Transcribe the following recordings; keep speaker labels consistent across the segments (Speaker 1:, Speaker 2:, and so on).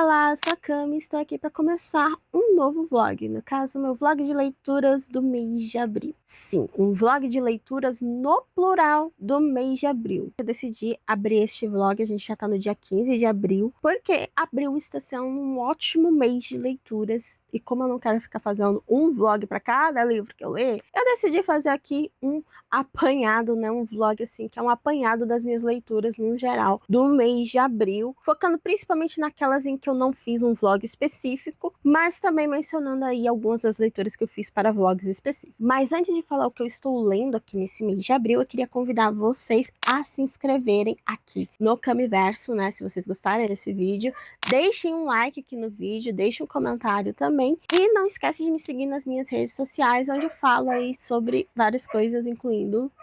Speaker 1: Olá, eu sou a Cami e estou aqui para começar um novo vlog, no caso, meu vlog de leituras do mês de abril. Sim, um vlog de leituras no plural do mês de abril. Eu decidi abrir este vlog, a gente já tá no dia 15 de abril, porque abril está sendo um ótimo mês de leituras e como eu não quero ficar fazendo um vlog para cada livro que eu ler, eu decidi fazer aqui um apanhado, né, um vlog assim, que é um apanhado das minhas leituras no geral do mês de abril, focando principalmente naquelas em que eu não fiz um vlog específico, mas também mencionando aí algumas das leituras que eu fiz para vlogs específicos. Mas antes de falar o que eu estou lendo aqui nesse mês de abril, eu queria convidar vocês a se inscreverem aqui no Camiverso, né, se vocês gostarem desse vídeo, deixem um like aqui no vídeo, deixem um comentário também, e não esquece de me seguir nas minhas redes sociais, onde eu falo aí sobre várias coisas, incluindo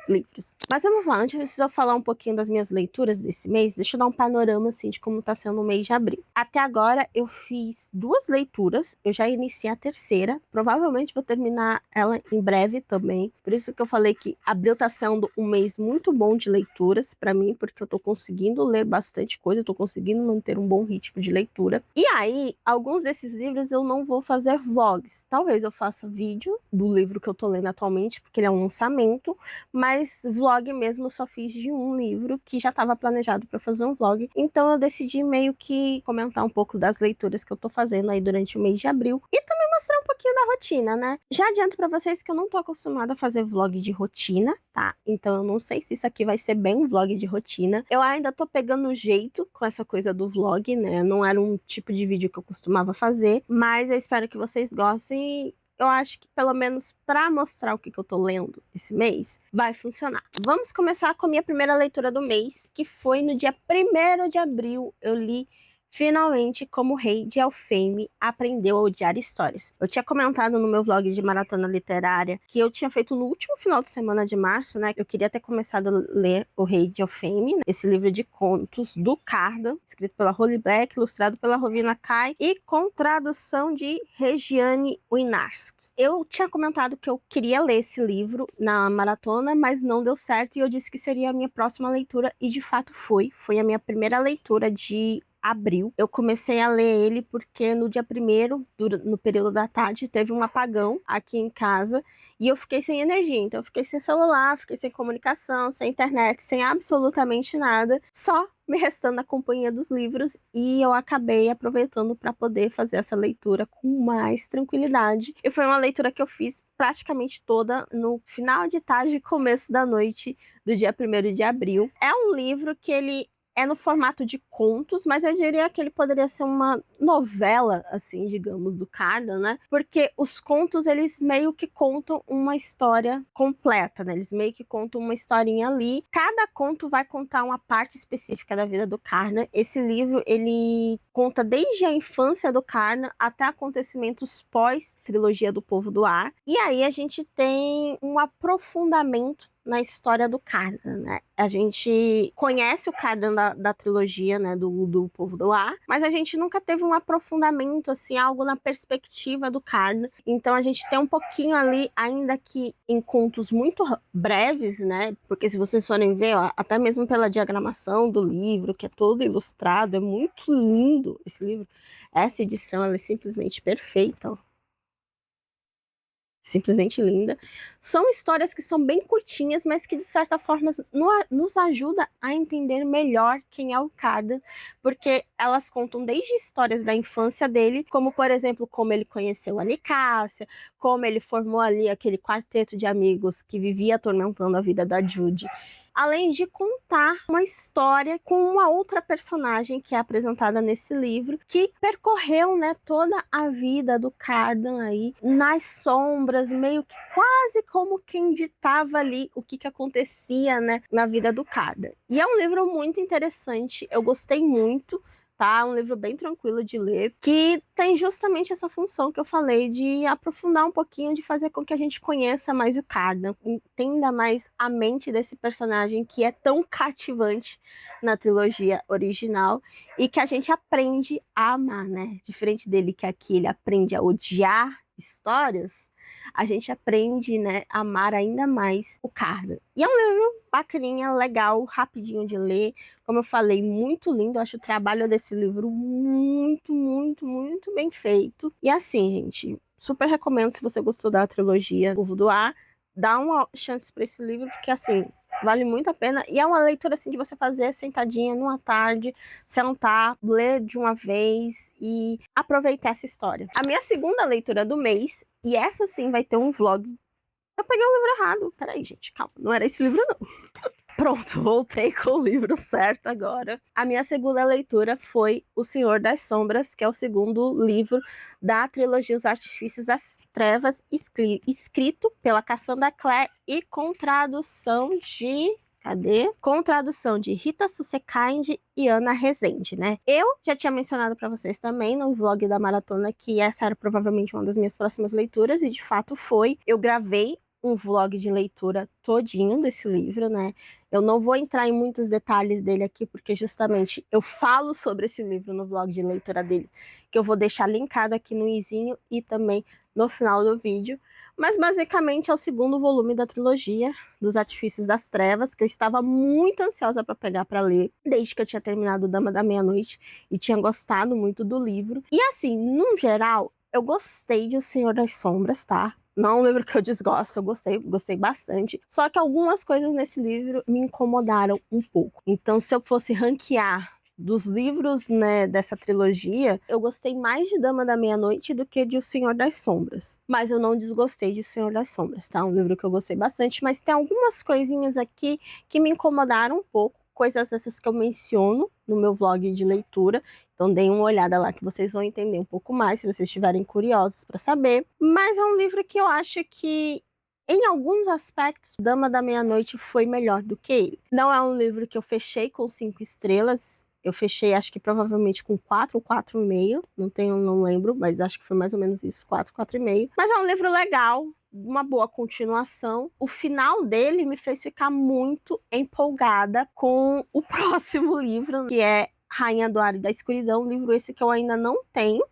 Speaker 1: livros. Mas vamos lá, antes de eu falar um pouquinho das minhas leituras desse mês, deixa eu dar um panorama assim de como tá sendo o mês de abril. Até agora eu fiz 2 leituras, eu já iniciei a terceira, provavelmente vou terminar ela em breve também, por isso que eu falei que abril tá sendo um mês muito bom de leituras pra mim, porque eu tô conseguindo ler bastante coisa, eu tô conseguindo manter um bom ritmo de leitura. E aí, alguns desses livros eu não vou fazer vlogs, talvez eu faça vídeo do livro que eu tô lendo atualmente, porque ele é um lançamento, mas vlog mesmo eu só fiz de um livro que já estava planejado para fazer um vlog, então eu decidi meio que comentar um pouco das leituras que eu tô fazendo aí durante o mês de abril e também mostrar um pouquinho da rotina, né? Já adianto para vocês que eu não tô acostumada a fazer vlog de rotina, tá? Então eu não sei se isso aqui vai ser bem um vlog de rotina. Eu ainda tô pegando o jeito com essa coisa do vlog, né? Não era um tipo de vídeo que eu costumava fazer, mas eu espero que vocês gostem. Eu acho que pelo menos para mostrar o que eu tô lendo esse mês, vai funcionar. Vamos começar com a minha primeira leitura do mês, que foi no dia 1º de abril. Eu li finalmente Como o Rei de Elfhame Aprendeu a Odiar Histórias. Eu tinha comentado no meu vlog de maratona literária que eu tinha feito no último final de semana de março, né? Eu queria ter começado a ler O Rei de Elfhame, né, esse livro de contos do Cardan, escrito pela Holly Black, ilustrado pela Rovina Kai e com tradução de Regiane Winiarski. Eu tinha comentado que eu queria ler esse livro na maratona, mas não deu certo e eu disse que seria a minha próxima leitura e de fato foi. Foi a minha primeira leitura de abril. Eu comecei a ler ele porque no dia 1º, no período da tarde, teve um apagão aqui em casa e eu fiquei sem energia. Então eu fiquei sem celular, fiquei sem comunicação, sem internet, sem absolutamente nada, só me restando a companhia dos livros, e eu acabei aproveitando para poder fazer essa leitura com mais tranquilidade. E foi uma leitura que eu fiz praticamente toda no final de tarde e começo da noite do dia 1º de abril. É um livro que ele é no formato de contos, mas eu diria que ele poderia ser uma novela, assim, digamos, do Cardan, né? Porque os contos, eles meio que contam uma história completa, né? Eles meio que contam uma historinha ali. Cada conto vai contar uma parte específica da vida do Cardan. Esse livro, ele conta desde a infância do Cardan até acontecimentos pós-trilogia do Povo do Ar. E aí a gente tem um aprofundamento na história do Cardan, né? A gente conhece o Cardan da trilogia, né, do Povo do Ar, mas a gente nunca teve um aprofundamento, assim, algo na perspectiva do Cardan. Então a gente tem um pouquinho ali, ainda que em contos muito breves, né? Porque se vocês forem ver, ó, até mesmo pela diagramação do livro, que é todo ilustrado, é muito lindo esse livro. Essa edição, ela é simplesmente perfeita, ó. Simplesmente linda. São histórias que são bem curtinhas, mas que de certa forma nos ajuda a entender melhor quem é o Cardan, porque elas contam desde histórias da infância dele, como por exemplo, como ele conheceu a Nicásia, como ele formou ali aquele quarteto de amigos que vivia atormentando a vida da Judy. Além de contar uma história com uma outra personagem que é apresentada nesse livro, que percorreu, né, toda a vida do Cardan aí nas sombras, meio que quase como quem ditava ali o que acontecia, né, na vida do Cardan. E é um livro muito interessante, eu gostei muito. Tá? Um livro bem tranquilo de ler, que tem justamente essa função que eu falei de aprofundar um pouquinho, de fazer com que a gente conheça mais o Cardan, entenda mais a mente desse personagem que é tão cativante na trilogia original e que a gente aprende a amar, né? Diferente dele, que aqui ele aprende a odiar histórias, a gente aprende, né, a amar ainda mais o Cardan. E é um livro bacaninha, legal, rapidinho de ler. Como eu falei, muito lindo. Eu acho o trabalho desse livro muito, muito bem feito. E assim, gente, super recomendo se você gostou da trilogia Povo do Ar, dá uma chance para esse livro, porque assim, vale muito a pena. E é uma leitura assim de você fazer sentadinha numa tarde, sentar, ler de uma vez e aproveitar essa história. A minha segunda leitura do mês, e essa sim vai ter um vlog. Eu peguei o livro errado. Peraí, gente, calma. Não era esse livro, não. Pronto, voltei com o livro certo agora. A minha segunda leitura foi O Senhor das Sombras, que é o segundo livro da trilogia Os Artifícios das Trevas, escrito pela Cassandra Clare e com tradução de... Cadê? Com tradução de Rita Susekind e Ana Rezende, né? Eu já tinha mencionado para vocês também no vlog da maratona que essa era provavelmente uma das minhas próximas leituras, e de fato foi. Eu gravei um vlog de leitura todinho desse livro, né? Eu não vou entrar em muitos detalhes dele aqui, porque justamente eu falo sobre esse livro no vlog de leitura dele, que eu vou deixar linkado aqui no izinho e também no final do vídeo. Mas basicamente é o segundo volume da trilogia dos Artifícios das Trevas, que eu estava muito ansiosa para pegar para ler, desde que eu tinha terminado Dama da Meia-Noite e tinha gostado muito do livro. E assim, no geral, eu gostei de O Senhor das Sombras, tá? Não é um livro que eu desgosto, eu gostei bastante. Só que algumas coisas nesse livro me incomodaram um pouco. Então, se eu fosse ranquear dos livros, né, dessa trilogia, eu gostei mais de Dama da Meia-Noite do que de O Senhor das Sombras. Mas eu não desgostei de O Senhor das Sombras, tá? Um livro que eu gostei bastante, mas tem algumas coisinhas aqui que me incomodaram um pouco. Coisas essas que eu menciono no meu vlog de leitura. Então deem uma olhada lá que vocês vão entender um pouco mais, se vocês estiverem curiosos para saber. Mas é um livro que eu acho que, em alguns aspectos, Dama da Meia-Noite foi melhor do que ele. Não é um livro que eu fechei com 5 estrelas. Eu fechei, acho que provavelmente com 4 ou 4,5. Não lembro, mas acho que foi mais ou menos isso, 4, 4,5. Mas é um livro legal, uma boa continuação. O final dele me fez ficar muito empolgada com o próximo livro, que é Rainha do Ar e da Escuridão, livro esse que eu ainda não tenho.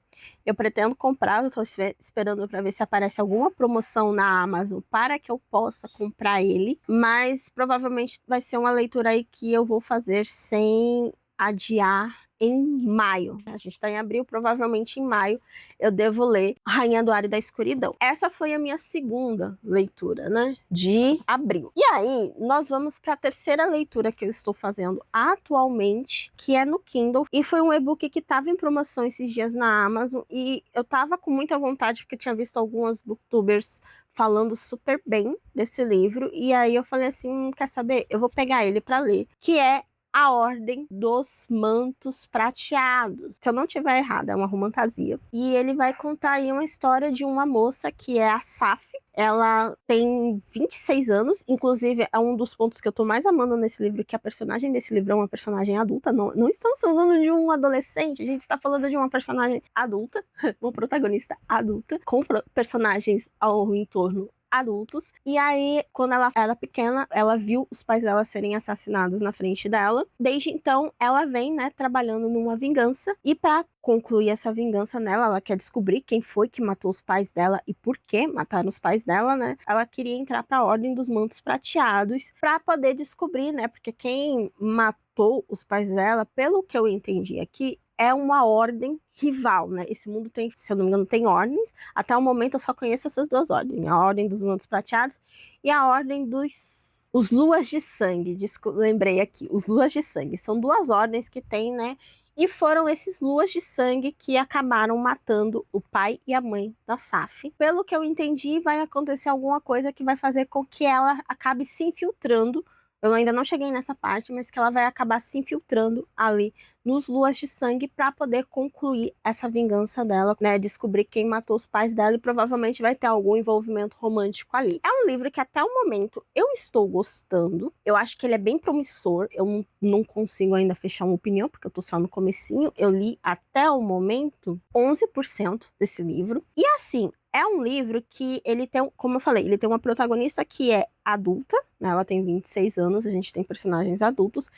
Speaker 1: Eu pretendo comprar, eu tô esperando para ver se aparece alguma promoção na Amazon para que eu possa comprar ele, mas provavelmente vai ser uma leitura aí que eu vou fazer sem adiar em maio. A gente está em abril, provavelmente em maio eu devo ler Rainha do Ar e da Escuridão. Essa foi a minha segunda leitura, né, de abril. E aí, nós vamos para a terceira leitura que eu estou fazendo atualmente, que é no Kindle, e foi um e-book que estava em promoção esses dias na Amazon, e eu tava com muita vontade, porque eu tinha visto algumas booktubers falando super bem desse livro, e aí eu falei assim, quer saber? Eu vou pegar ele para ler, que é A Ordem dos Mantos Prateados. Se eu não tiver errado, é uma romantasia. E ele vai contar aí uma história de uma moça que é a Saf. Ela tem 26 anos, inclusive é um dos pontos que eu tô mais amando nesse livro, que a personagem desse livro é uma personagem adulta. Não estamos falando de um adolescente, a gente está falando de uma personagem adulta, uma protagonista adulta, com personagens ao entorno adultos. E aí, quando ela era pequena, ela viu os pais dela serem assassinados na frente dela. Desde então, ela vem, né, trabalhando numa vingança. E para concluir essa vingança nela, ela quer descobrir quem foi que matou os pais dela e por que mataram os pais dela, né? Ela queria entrar para a Ordem dos Mantos Prateados para poder descobrir, né? Porque quem matou os pais dela, pelo que eu entendi aqui, é uma ordem rival, né? Esse mundo tem, se eu não me engano, tem ordens. Até o momento eu só conheço essas duas ordens. A Ordem dos Mantos Prateados e a Ordem dos... Os Luas de Sangue. Lembrei aqui. Os Luas de Sangue. São duas ordens que tem, né? E foram esses Luas de Sangue que acabaram matando o pai e a mãe da Saf. Pelo que eu entendi, vai acontecer alguma coisa que vai fazer com que ela acabe se infiltrando. Eu ainda não cheguei nessa parte, mas que ela vai acabar se infiltrando ali nos Luas de Sangue para poder concluir essa vingança dela, né? Descobrir quem matou os pais dela e provavelmente vai ter algum envolvimento romântico ali. É um livro que até o momento eu estou gostando. Eu acho que ele é bem promissor. Eu não consigo ainda fechar uma opinião, porque eu tô só no comecinho. Eu li até o momento 11% desse livro. E assim, é um livro que ele tem, como eu falei, ele tem uma protagonista que é adulta, né? Ela tem 26 anos, a gente tem personagens adultos.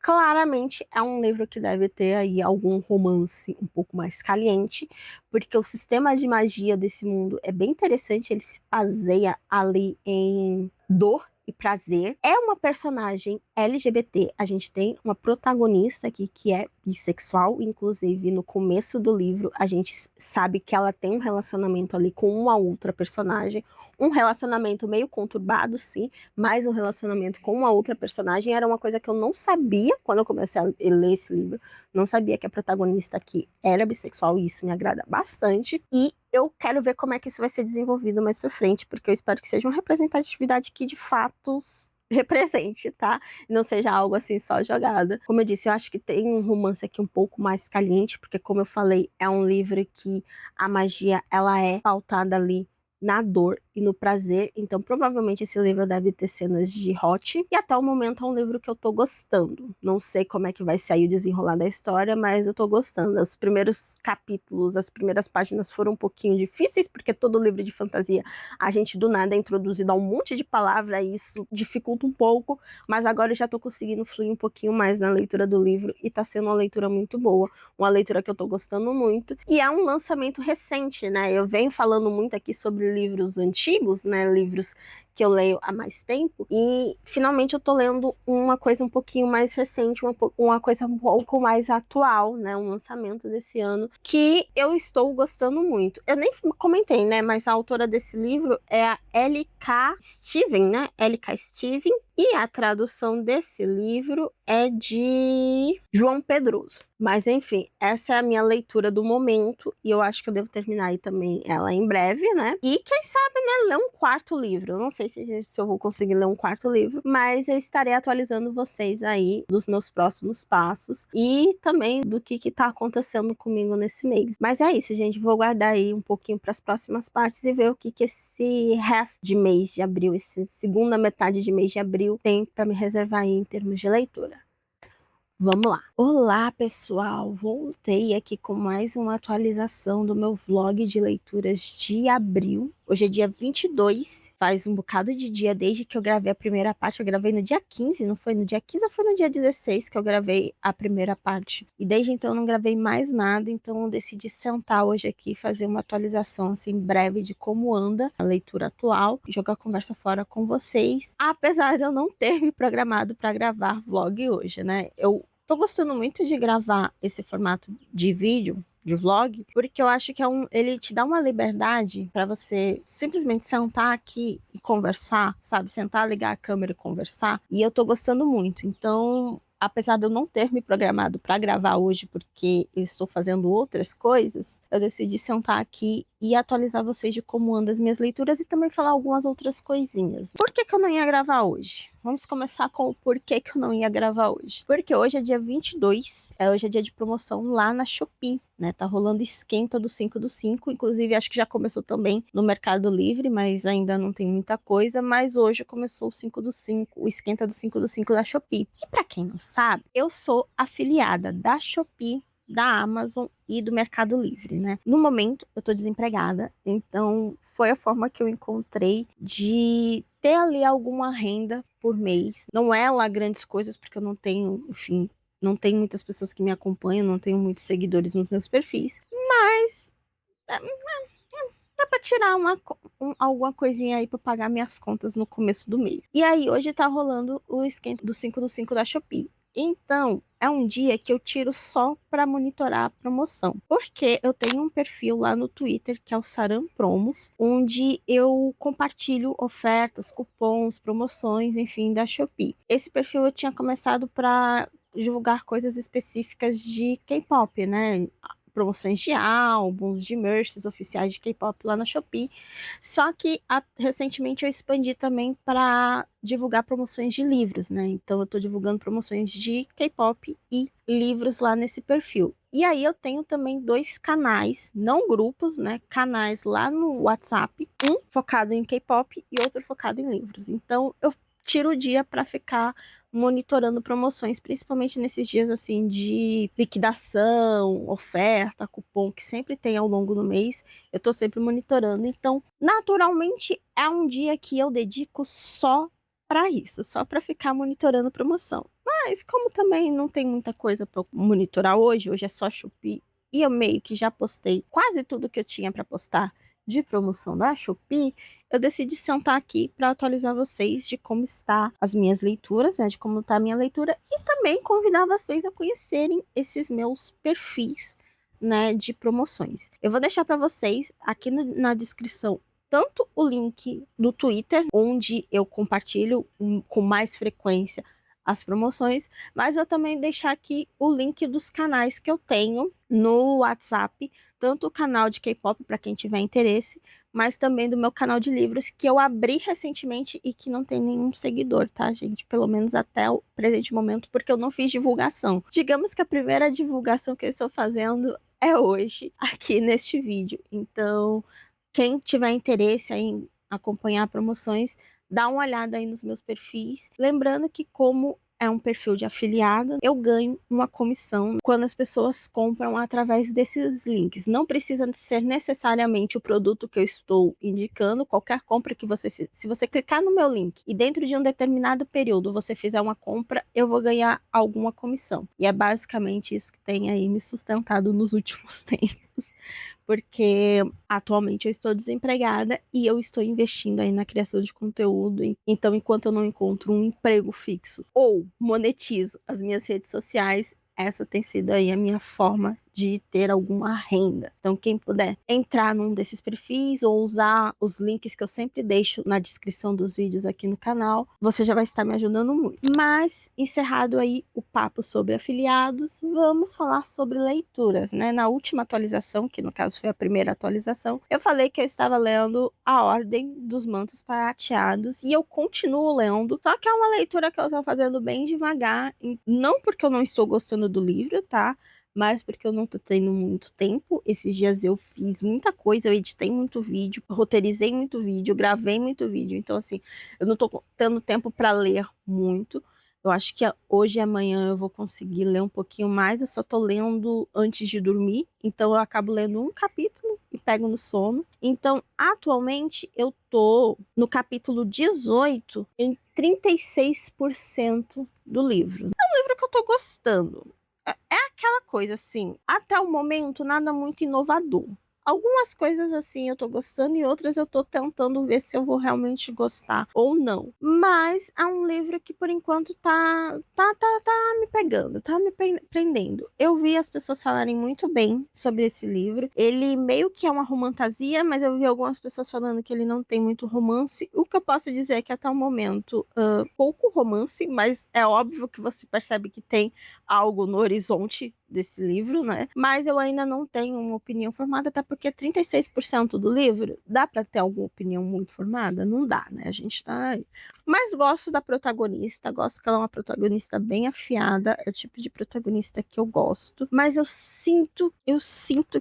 Speaker 1: Claramente é um livro que deve ter aí algum romance um pouco mais caliente, porque o sistema de magia desse mundo é bem interessante, ele se baseia ali em dor e Prazer. É uma personagem LGBT. A gente tem uma protagonista aqui que é bissexual. Inclusive, no começo do livro, a gente sabe que ela tem um relacionamento ali com uma outra personagem. Um relacionamento meio conturbado, sim, mas um relacionamento com uma outra personagem era uma coisa que eu não sabia quando eu comecei a ler esse livro. Não sabia que a protagonista aqui era bissexual e isso me agrada bastante. E eu quero ver como é que isso vai ser desenvolvido mais pra frente, porque eu espero que seja uma representatividade que de fato represente, tá? Não seja algo assim só jogada. Como eu disse, eu acho que tem um romance aqui um pouco mais caliente, porque como eu falei, é um livro que a magia ela é pautada ali na dor e no prazer, então provavelmente esse livro deve ter cenas de hot, e até o momento é um livro que eu tô gostando. Não sei como é que vai sair o desenrolar da história, mas eu tô gostando. Os primeiros capítulos, as primeiras páginas foram um pouquinho difíceis, porque todo livro de fantasia a gente do nada é introduzido a um monte de palavra, e isso dificulta um pouco, mas agora eu já tô conseguindo fluir um pouquinho mais na leitura do livro, e tá sendo uma leitura muito boa, uma leitura que eu tô gostando muito, e é um lançamento recente, né? Eu venho falando muito aqui sobre livros antigos, né? Livros que eu leio há mais tempo, e finalmente eu tô lendo uma coisa um pouquinho mais recente, uma coisa um pouco mais atual, né? Um lançamento desse ano, que eu estou gostando muito. Eu nem comentei, né? Mas a autora desse livro é a L.K. Stephen, né? L.K. Stephen, e a tradução desse livro é de João Pedroso. Mas enfim, essa é a minha leitura do momento, e eu acho que eu devo terminar aí também ela em breve, né? E quem sabe, né, ler um quarto livro. Eu não sei se eu vou conseguir ler um quarto livro, mas eu estarei atualizando vocês aí dos meus próximos passos e também do que tá acontecendo comigo nesse mês. Mas é isso, gente. Vou guardar aí um pouquinho para as próximas partes e ver o que esse resto de mês de abril, essa segunda metade de mês de abril, tem para me reservar aí em termos de leitura. Vamos lá. Olá, pessoal! Voltei aqui com mais uma atualização do meu vlog de leituras de abril. Hoje é dia 22, faz um bocado de dia desde que eu gravei a primeira parte. Eu gravei no dia 15, não foi no dia 15 ou foi no dia 16 que eu gravei a primeira parte? E desde então eu não gravei mais nada, então eu decidi sentar hoje aqui e fazer uma atualização assim breve de como anda a leitura atual e jogar a conversa fora com vocês. Apesar de eu não ter me programado para gravar vlog hoje, né? Eu tô gostando muito de gravar esse formato de vídeo, de vlog, porque eu acho que ele te dá uma liberdade para você simplesmente sentar aqui e conversar, sabe? Sentar, ligar a câmera e conversar. E eu tô gostando muito. Então, apesar de eu não ter me programado para gravar hoje, porque eu estou fazendo outras coisas, eu decidi sentar aqui e atualizar vocês de como andam as minhas leituras e também falar algumas outras coisinhas. Por que eu não ia gravar hoje? Vamos começar com o porquê que eu não ia gravar hoje. Porque hoje é dia 22, hoje é dia de promoção lá na Shopee, né? Tá rolando esquenta do 5 do 5, inclusive acho que já começou também no Mercado Livre, mas ainda não tem muita coisa, mas hoje começou o 5 do 5, o esquenta do 5 do 5 da Shopee. E para quem não sabe, eu sou afiliada da Shopee, da Amazon e do Mercado Livre, né? No momento, eu tô desempregada, então foi a forma que eu encontrei de ter ali alguma renda por mês. Não é lá grandes coisas, porque eu não tenho, enfim, não tenho muitas pessoas que me acompanham, não tenho muitos seguidores nos meus perfis, mas dá pra tirar alguma coisinha aí pra pagar minhas contas no começo do mês. E aí, hoje tá rolando o esquenta do 5 do 5 da Shopee. Então, é um dia que eu tiro só para monitorar a promoção. Porque eu tenho um perfil lá no Twitter, que é o Saram Promos, onde eu compartilho ofertas, cupons, promoções, enfim, da Shopee. Esse perfil eu tinha começado para divulgar coisas específicas de K-pop, né? Promoções de álbuns, de merchs oficiais de K-pop lá na Shopee. Só que recentemente eu expandi também para divulgar promoções de livros, né? Então eu tô divulgando promoções de K-pop e livros lá nesse perfil. E aí eu tenho também 2 canais, não grupos, né? Canais lá no WhatsApp, um focado em K-pop e outro focado em livros. Então eu tiro o dia para ficar monitorando promoções, principalmente nesses dias assim de liquidação, oferta, cupom que sempre tem ao longo do mês. Eu tô sempre monitorando. Então, naturalmente, é um dia que eu dedico só para isso, só para ficar monitorando promoção. Mas como também não tem muita coisa para monitorar hoje é só Shopee, e eu meio que já postei quase tudo que eu tinha para postar de promoção da Shopee, eu decidi sentar aqui para atualizar vocês de como está as minhas leituras, né, de como está a minha leitura, e também convidar vocês a conhecerem esses meus perfis, né, de promoções. Eu vou deixar para vocês aqui na descrição tanto o link do Twitter, onde eu compartilho com mais frequência as promoções, mas eu também deixar aqui o link dos canais que eu tenho no WhatsApp, tanto o canal de K-pop para quem tiver interesse, mas também do meu canal de livros que eu abri recentemente e que não tem nenhum seguidor, tá, gente? Pelo menos até o presente momento, porque eu não fiz divulgação. Digamos que a primeira divulgação que eu estou fazendo é hoje, aqui neste vídeo. Então, quem tiver interesse em acompanhar promoções, dá uma olhada aí nos meus perfis. Lembrando que, como é um perfil de afiliado, eu ganho uma comissão quando as pessoas compram através desses links. Não precisa ser necessariamente o produto que eu estou indicando. Qualquer compra que você fizer, se você clicar no meu link e dentro de um determinado período você fizer uma compra, eu vou ganhar alguma comissão. E é basicamente isso que tem aí me sustentado nos últimos tempos, porque atualmente eu estou desempregada e eu estou investindo aí na criação de conteúdo. Então, enquanto eu não encontro um emprego fixo ou monetizo as minhas redes sociais, essa tem sido aí a minha forma de ter alguma renda. Então, quem puder entrar num desses perfis ou usar os links que eu sempre deixo na descrição dos vídeos aqui no canal, você já vai estar me ajudando muito. Mas, encerrado aí o papo sobre afiliados, vamos falar sobre leituras, né? Na última atualização, que no caso foi a primeira atualização, eu falei que eu estava lendo A Ordem dos Mantos Prateados e eu continuo lendo, só que é uma leitura que eu tô fazendo bem devagar, não porque eu não estou gostando do livro, tá? Mas porque eu não tô tendo muito tempo. Esses dias eu fiz muita coisa, eu editei muito vídeo, roteirizei muito vídeo, gravei muito vídeo. Então, assim, eu não tô tendo tempo para ler muito. Eu acho que hoje e amanhã eu vou conseguir ler um pouquinho mais. Eu só tô lendo antes de dormir, então eu acabo lendo um capítulo e pego no sono. Então, atualmente, eu tô no capítulo 18, em 36% do livro. É um livro que eu tô gostando. É aquela coisa assim, até o momento nada muito inovador. Algumas coisas assim eu tô gostando e outras eu tô tentando ver se eu vou realmente gostar ou não. Mas é um livro que por enquanto tá me pegando, tá me prendendo. Eu vi as pessoas falarem muito bem sobre esse livro. Ele meio que é uma romantasia, mas eu vi algumas pessoas falando que ele não tem muito romance. O que eu posso dizer é que até o momento, pouco romance, mas é óbvio que você percebe que tem algo no horizonte desse livro, né? Mas eu ainda não tenho uma opinião formada, até porque 36% do livro, dá para ter alguma opinião muito formada? Não dá, né? A gente tá aí. Mas gosto da protagonista, gosto que ela é uma protagonista bem afiada, é o tipo de protagonista que eu gosto. Mas eu sinto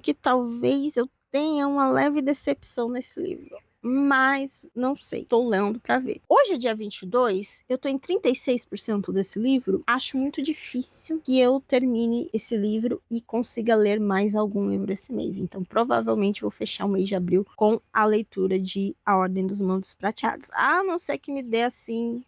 Speaker 1: que talvez eu tenha uma leve decepção nesse livro. Mas não sei, tô lendo pra ver. Hoje é dia 22, eu tô em 36% desse livro. Acho muito difícil que eu termine esse livro e consiga ler mais algum livro esse mês. Então, provavelmente vou fechar o mês de abril com a leitura de A Ordem dos Mantos Prateados. A não ser que me dê assim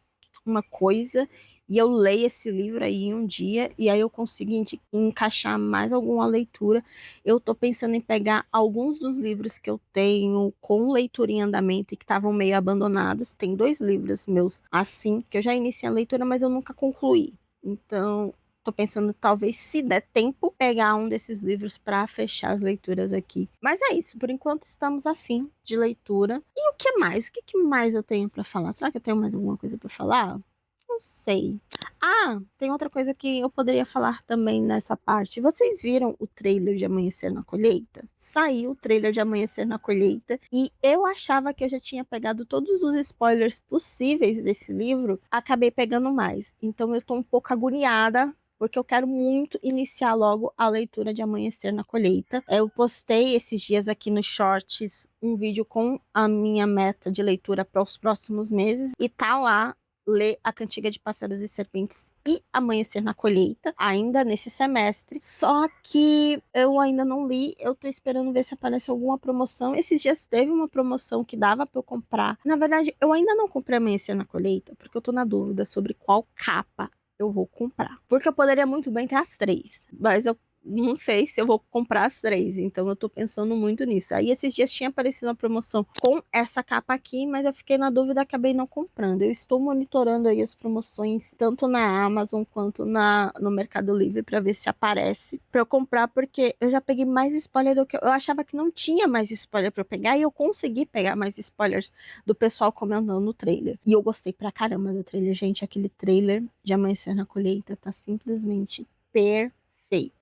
Speaker 1: uma coisa e eu leio esse livro aí um dia e aí eu consigo encaixar mais alguma leitura. Eu tô pensando em pegar alguns dos livros que eu tenho com leitura em andamento e que estavam meio abandonados. Tem 2 livros meus assim, que eu já iniciei a leitura, mas eu nunca concluí. Então, tô pensando, talvez, se der tempo, pegar um desses livros para fechar as leituras aqui. Mas é isso, por enquanto estamos assim, de leitura. E o que mais? O que mais eu tenho para falar? Será que eu tenho mais alguma coisa para falar? Não sei. Ah, tem outra coisa que eu poderia falar também nessa parte. Vocês viram o trailer de Amanhecer na Colheita? Saiu o trailer de Amanhecer na Colheita e eu achava que eu já tinha pegado todos os spoilers possíveis desse livro, acabei pegando mais. Então eu tô um pouco agoniada porque eu quero muito iniciar logo a leitura de Amanhecer na Colheita. Eu postei esses dias aqui nos shorts um vídeo com a minha meta de leitura para os próximos meses e tá lá ler A Cantiga de Pássaros e Serpentes e Amanhecer na Colheita, ainda nesse semestre. Só que eu ainda não li, eu tô esperando ver se aparece alguma promoção. Esses dias teve uma promoção que dava pra eu comprar. Na verdade, eu ainda não comprei Amanhecer na Colheita, porque eu tô na dúvida sobre qual capa eu vou comprar. Porque eu poderia muito bem ter as 3, mas eu não sei se eu vou comprar as 3, então eu tô pensando muito nisso. Aí esses dias tinha aparecido uma promoção com essa capa aqui, mas eu fiquei na dúvida, acabei não comprando. Eu estou monitorando aí as promoções, tanto na Amazon quanto no Mercado Livre, para ver se aparece para eu comprar, porque eu já peguei mais spoiler do que eu achava que não tinha mais spoiler para eu pegar, e eu consegui pegar mais spoilers do pessoal comentando no trailer. E eu gostei pra caramba do trailer, gente. Aquele trailer de Amanhecer na Colheita tá simplesmente perfeito.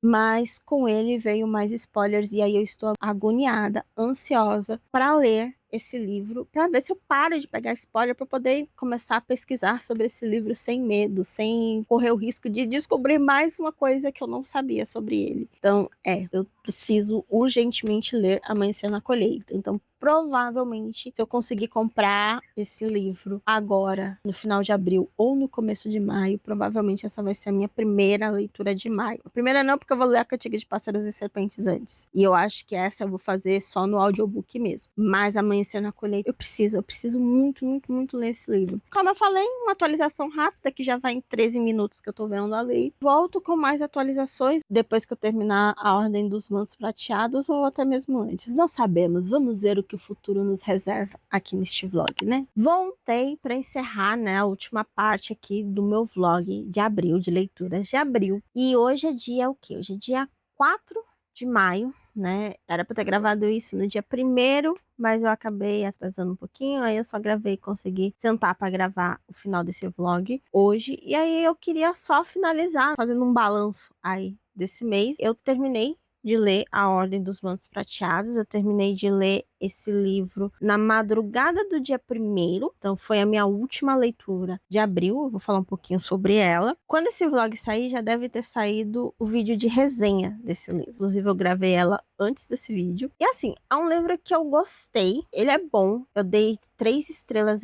Speaker 1: Mas com ele veio mais spoilers e aí eu estou agoniada, ansiosa para ler esse livro, para ver se eu paro de pegar spoiler para poder começar a pesquisar sobre esse livro sem medo, sem correr o risco de descobrir mais uma coisa que eu não sabia sobre ele. Então, eu preciso urgentemente ler Amanhecer na Colheita. Então, provavelmente, se eu conseguir comprar esse livro agora, no final de abril ou no começo de maio, provavelmente essa vai ser a minha primeira leitura de maio. A primeira não, porque eu vou ler a Cantiga de Pássaros e Serpentes antes. E eu acho que essa eu vou fazer só no audiobook mesmo. Mas Amanhecer na Colheita, eu preciso muito, muito, muito ler esse livro. Como eu falei, uma atualização rápida, que já vai em 13 minutos que eu tô vendo a lei. Volto com mais atualizações depois que eu terminar a Ordem dos Mantos Prateados ou até mesmo antes. Não sabemos, vamos ver o que o futuro nos reserva aqui neste vlog, né? Voltei para encerrar, né, a última parte aqui do meu vlog de abril, de leituras de abril. E hoje é dia o quê? Hoje é dia 4 de maio, né? Era para ter gravado isso no dia 1º, mas eu acabei atrasando um pouquinho, aí eu só gravei, consegui sentar para gravar o final desse vlog hoje. E aí eu queria só finalizar fazendo um balanço aí desse mês. Eu terminei de ler A Ordem dos Mantos Prateados. Eu terminei de ler esse livro na madrugada do dia 1º, então foi a minha última leitura de abril. Eu vou falar um pouquinho sobre ela. Quando esse vlog sair, já deve ter saído o vídeo de resenha desse livro. Inclusive, eu gravei ela antes desse vídeo. E assim, é um livro que eu gostei. Ele é bom. Eu dei 3,5 estrelas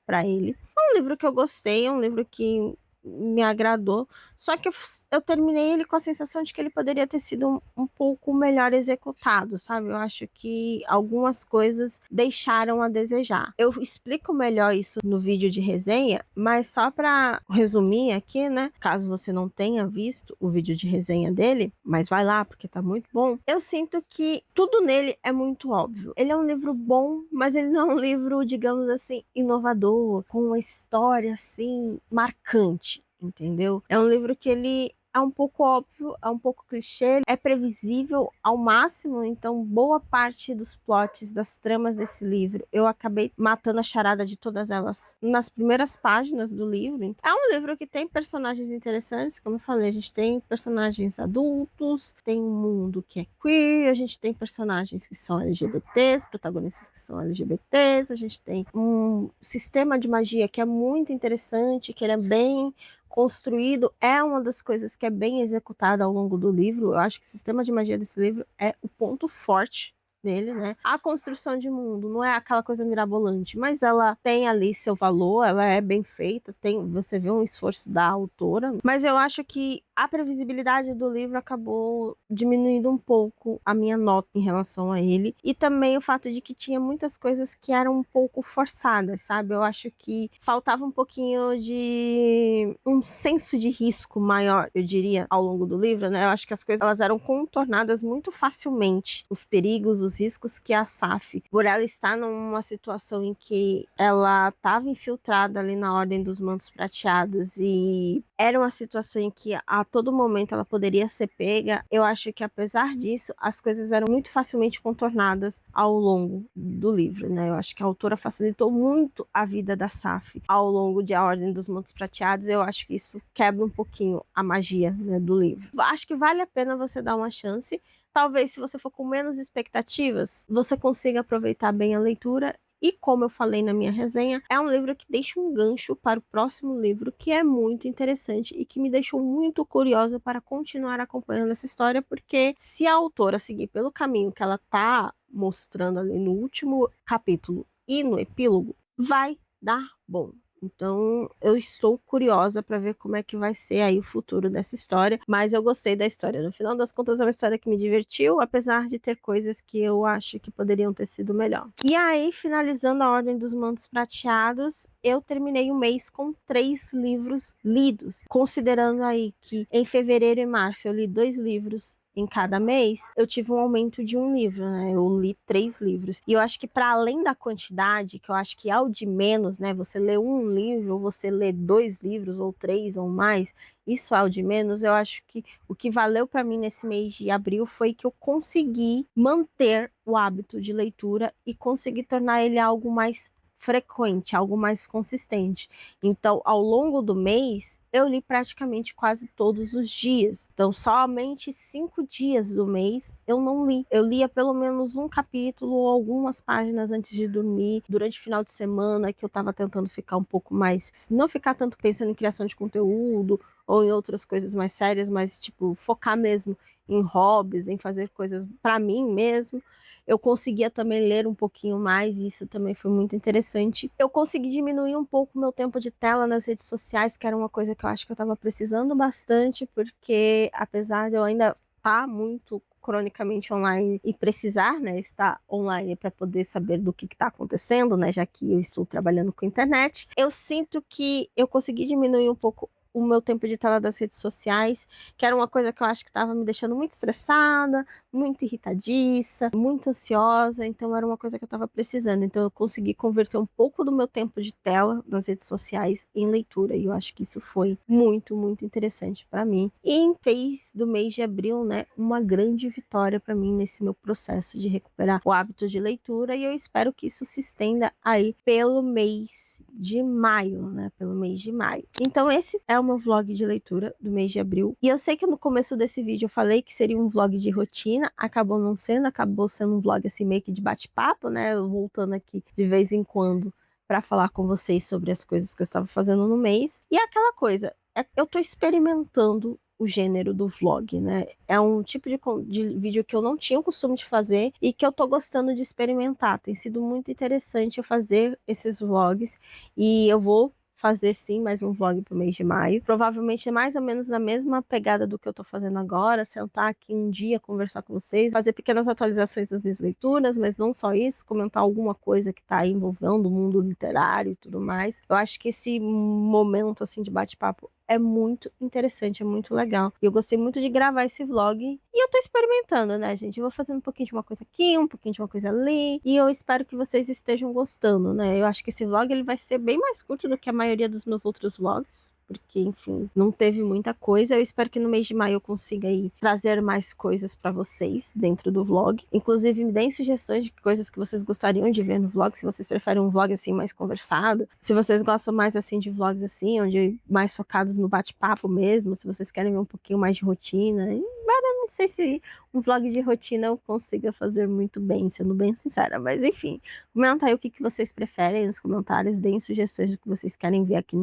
Speaker 1: para ele. É um livro que eu gostei, é um livro que me agradou, só que eu terminei ele com a sensação de que ele poderia ter sido um pouco melhor executado, sabe? Eu acho que algumas coisas deixaram a desejar. Eu explico melhor isso no vídeo de resenha, mas só para resumir aqui, né? Caso você não tenha visto o vídeo de resenha dele, mas vai lá porque tá muito bom. Eu sinto que tudo nele é muito óbvio. Ele é um livro bom, mas ele não é um livro, digamos assim, inovador, com uma história assim marcante, entendeu? É um livro que ele é um pouco óbvio, é um pouco clichê, é previsível ao máximo, então boa parte dos plots, das tramas desse livro, eu acabei matando a charada de todas elas nas primeiras páginas do livro. É um livro que tem personagens interessantes, como eu falei, a gente tem personagens adultos, tem um mundo que é queer, a gente tem personagens que são LGBTs, protagonistas que são LGBTs, a gente tem um sistema de magia que é muito interessante, que ele é bem construído, é uma das coisas que é bem executada ao longo do livro. Eu acho que o sistema de magia desse livro é o ponto forte dele, né? A construção de mundo não é aquela coisa mirabolante, mas ela tem ali seu valor, ela é bem feita, tem, você vê um esforço da autora, mas eu acho que a previsibilidade do livro acabou diminuindo um pouco a minha nota em relação a ele, e também o fato de que tinha muitas coisas que eram um pouco forçadas, sabe? Eu acho que faltava um pouquinho de um senso de risco maior, eu diria, ao longo do livro, né? Eu acho que as coisas elas eram contornadas muito facilmente, os perigos, os riscos que a Saf, por ela estar numa situação em que ela estava infiltrada ali na Ordem dos Mantos Prateados e era uma situação em que a todo momento ela poderia ser pega. Eu acho que apesar disso, as coisas eram muito facilmente contornadas ao longo do livro, né? Eu acho que a autora facilitou muito a vida da Saf ao longo de A Ordem dos Mantos Prateados. Eu acho que isso quebra um pouquinho a magia, né, do livro. Acho que vale a pena você dar uma chance. Talvez, se você for com menos expectativas, você consiga aproveitar bem a leitura. E como eu falei na minha resenha, é um livro que deixa um gancho para o próximo livro, que é muito interessante e que me deixou muito curiosa para continuar acompanhando essa história, porque se a autora seguir pelo caminho que ela está mostrando ali no último capítulo e no epílogo, vai dar bom. Então, eu estou curiosa para ver como é que vai ser aí o futuro dessa história, mas eu gostei da história. No final das contas, é uma história que me divertiu, apesar de ter coisas que eu acho que poderiam ter sido melhor. E aí, finalizando a Ordem dos Mantos Prateados, eu terminei o mês com 3 livros lidos, considerando aí que em fevereiro e março eu li 2 livros, em cada mês, eu tive um aumento de um livro, né? Eu li 3 livros. E eu acho que para além da quantidade, que eu acho que é o de menos, né? Você lê um livro, ou você lê 2 livros, ou 3, ou mais, isso é o de menos. Eu acho que o que valeu para mim nesse mês de abril foi que eu consegui manter o hábito de leitura e consegui tornar ele algo mais frequente, algo mais consistente. Então, ao longo do mês, eu li praticamente quase todos os dias. Então, somente 5 dias do mês eu não li. Eu lia pelo menos um capítulo ou algumas páginas antes de dormir, durante o final de semana, que eu estava tentando ficar um pouco mais, não ficar tanto pensando em criação de conteúdo ou em outras coisas mais sérias, mas tipo, focar mesmo em hobbies, em fazer coisas para mim mesmo. Eu conseguia também ler um pouquinho mais, e isso também foi muito interessante. Eu consegui diminuir um pouco o meu tempo de tela nas redes sociais, que era uma coisa que eu acho que eu estava precisando bastante, porque apesar de eu ainda estar muito cronicamente online e precisar, né, estar online para poder saber do que está acontecendo, né, já que eu estou trabalhando com internet, eu sinto que eu consegui diminuir um pouco o meu tempo de tela das redes sociais, que era uma coisa que eu acho que estava me deixando muito estressada, muito irritadiça, muito ansiosa, então era uma coisa que eu estava precisando. Então eu consegui converter um pouco do meu tempo de tela das redes sociais em leitura, e eu acho que isso foi muito, muito interessante para mim. E fez do mês de abril, né, uma grande vitória para mim nesse meu processo de recuperar o hábito de leitura, e eu espero que isso se estenda aí pelo mês de maio, né, pelo mês de maio. Então esse é o meu vlog de leitura do mês de abril. E eu sei que no começo desse vídeo eu falei que seria um vlog de rotina, acabou não sendo, acabou sendo um vlog assim meio que de bate-papo, né? Voltando aqui de vez em quando para falar com vocês sobre as coisas que eu estava fazendo no mês. E é aquela coisa, eu tô experimentando o gênero do vlog, né? É um tipo de vídeo que eu não tinha o costume de fazer e que eu tô gostando de experimentar. Tem sido muito interessante eu fazer esses vlogs, e eu vou fazer sim mais um vlog pro mês de maio. Provavelmente é mais ou menos na mesma pegada do que eu tô fazendo agora, sentar aqui um dia, conversar com vocês, fazer pequenas atualizações das minhas leituras, mas não só isso, comentar alguma coisa que tá aí envolvendo o mundo literário e tudo mais. Eu acho que esse momento assim de bate-papo é muito interessante, é muito legal. E eu gostei muito de gravar esse vlog. E eu tô experimentando, né, gente? Eu vou fazendo um pouquinho de uma coisa aqui, um pouquinho de uma coisa ali. E eu espero que vocês estejam gostando, né? Eu acho que esse vlog ele vai ser bem mais curto do que a maioria dos meus outros vlogs, porque, enfim, não teve muita coisa. Eu espero que no mês de maio eu consiga aí trazer mais coisas para vocês dentro do vlog. Inclusive, me deem sugestões de coisas que vocês gostariam de ver no vlog, se vocês preferem um vlog assim mais conversado, se vocês gostam mais assim de vlogs assim, onde mais focados no bate-papo mesmo, se vocês querem ver um pouquinho mais de rotina. Embora eu não sei se um vlog de rotina eu consiga fazer muito bem, sendo bem sincera, mas enfim, comenta aí o que vocês preferem nos comentários, deem sugestões do que vocês querem ver aqui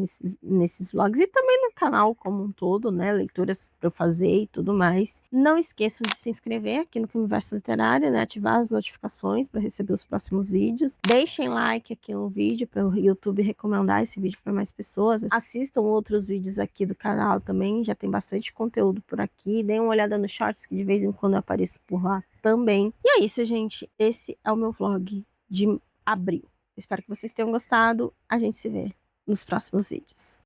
Speaker 1: nesses vlogs e também no canal como um todo, né? Leituras para eu fazer e tudo mais. Não esqueçam de se inscrever aqui no Universo Literário, né? Ativar as notificações para receber os próximos vídeos. Deixem like aqui no vídeo para o YouTube recomendar esse vídeo para mais pessoas. Assistam outros vídeos aqui do canal também, já tem bastante conteúdo por aqui. Deem uma olhada nos shorts que de vez em quando eu apareço por lá também. E é isso, gente. Esse é o meu vlog de abril. Espero que vocês tenham gostado. A gente se vê nos próximos vídeos.